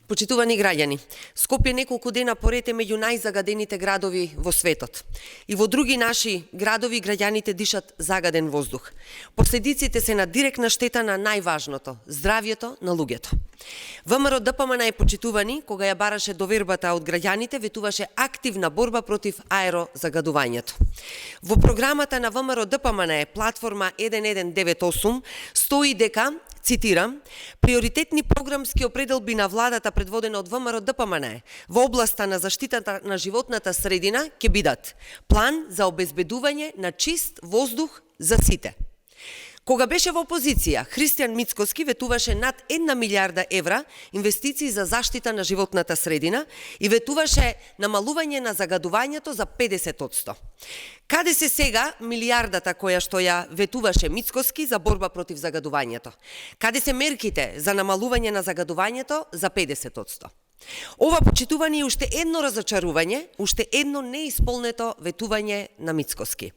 Почитувани граѓани, Скопје неколку дена поред е меѓу најзагадените градови во светот. И во други наши градови граѓаните дишат загаден воздух. Последиците се на директна штета на најважното – здравјето на луѓето. ВМРО ДПМН е почитувани, кога ја бараше довербата од граѓаните, ветуваше активна борба против аерозагадувањето. Во програмата на ВМРО ДПМН е платформа 1198 стои дека, цитирам, приоритетни програмски определби на владата предводена од ВМРО ДПМН во областа на заштитата на животната средина ќе бидат план за обезбедување на чист воздух за сите. Кога беше во опозиција, Христијан Мицкоски ветуваше над 1 милиарда евра инвестиции за заштита на животната средина и ветуваше намалување на загадувањето за 50%. Каде се сега милиардата која што ја ветуваше Мицкоски за борба против загадувањето? Каде се мерките за намалување на загадувањето за 50%? Ова почитувани е уште едно разочарување, уште едно неисполнето ветување на Мицкоски.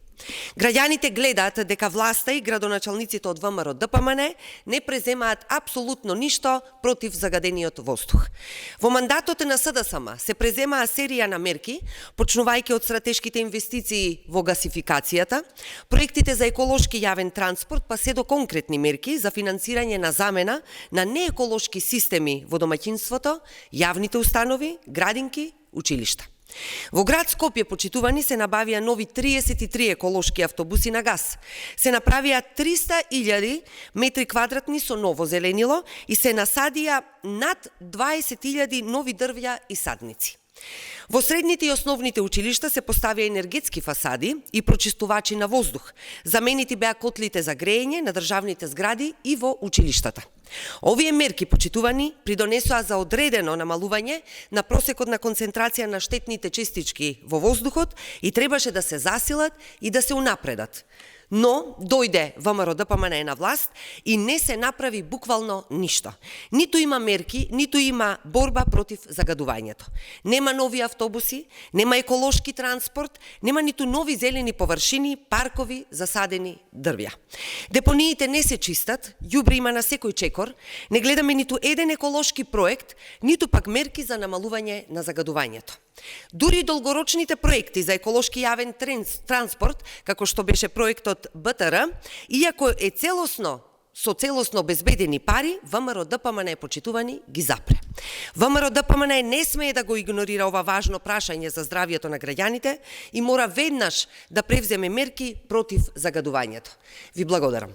Граѓаните гледаат дека власта и градоначалниците од ВМРО ДПМН не преземаат апсолутно ништо против загадениот воздух. Во мандатот на СДСМ се преземаа серија на мерки, почнувајќи од стратешките инвестиции во гасификацијата, проектите за еколошки јавен транспорт, па се до конкретни мерки за финансирање на замена на нееколошки системи во домаќинството, јавните установи, градинки, училишта. Во град Скопје, почитувани, се набавија нови 33 еколошки автобуси на газ. Се направија 300.000 метри квадратни со ново зеленило и се насадија над 20.000 нови дрвја и садници. Во средните и основните училишта се поставија енергетски фасади и прочистувачи на воздух. Заменити беа котлите за грејење на државните згради и во училиштата. Овие мерки, почитувани, придонесоа за одредено намалување на просекот на концентрација на штетните честички во воздухот и требаше да се засилат и да се унапредат. Но дојде ВМРО ДПМН на власт и не се направи буквално ништо. Ниту има мерки, ниту има борба против загадувањето. Нема нови автобуси, нема еколошки транспорт, нема ниту нови зелени површини, паркови, засадени дрвја. Депониите не се чистат, ѓубре има на секој чекор, не гледаме ниту еден еколошки проект, ниту пак мерки за намалување на загадувањето. Дури долгорочните проекти за еколошки јавен транспорт, како што беше проектот БТР, иако е со целосно обезбедени пари, ВМРО ДПМН почитувани ги запре. ВМРО ДПМН не смее да го игнорира ова важно прашање за здравјето на граѓаните и мора веднаш да превземе мерки против загадувањето. Ви благодарам.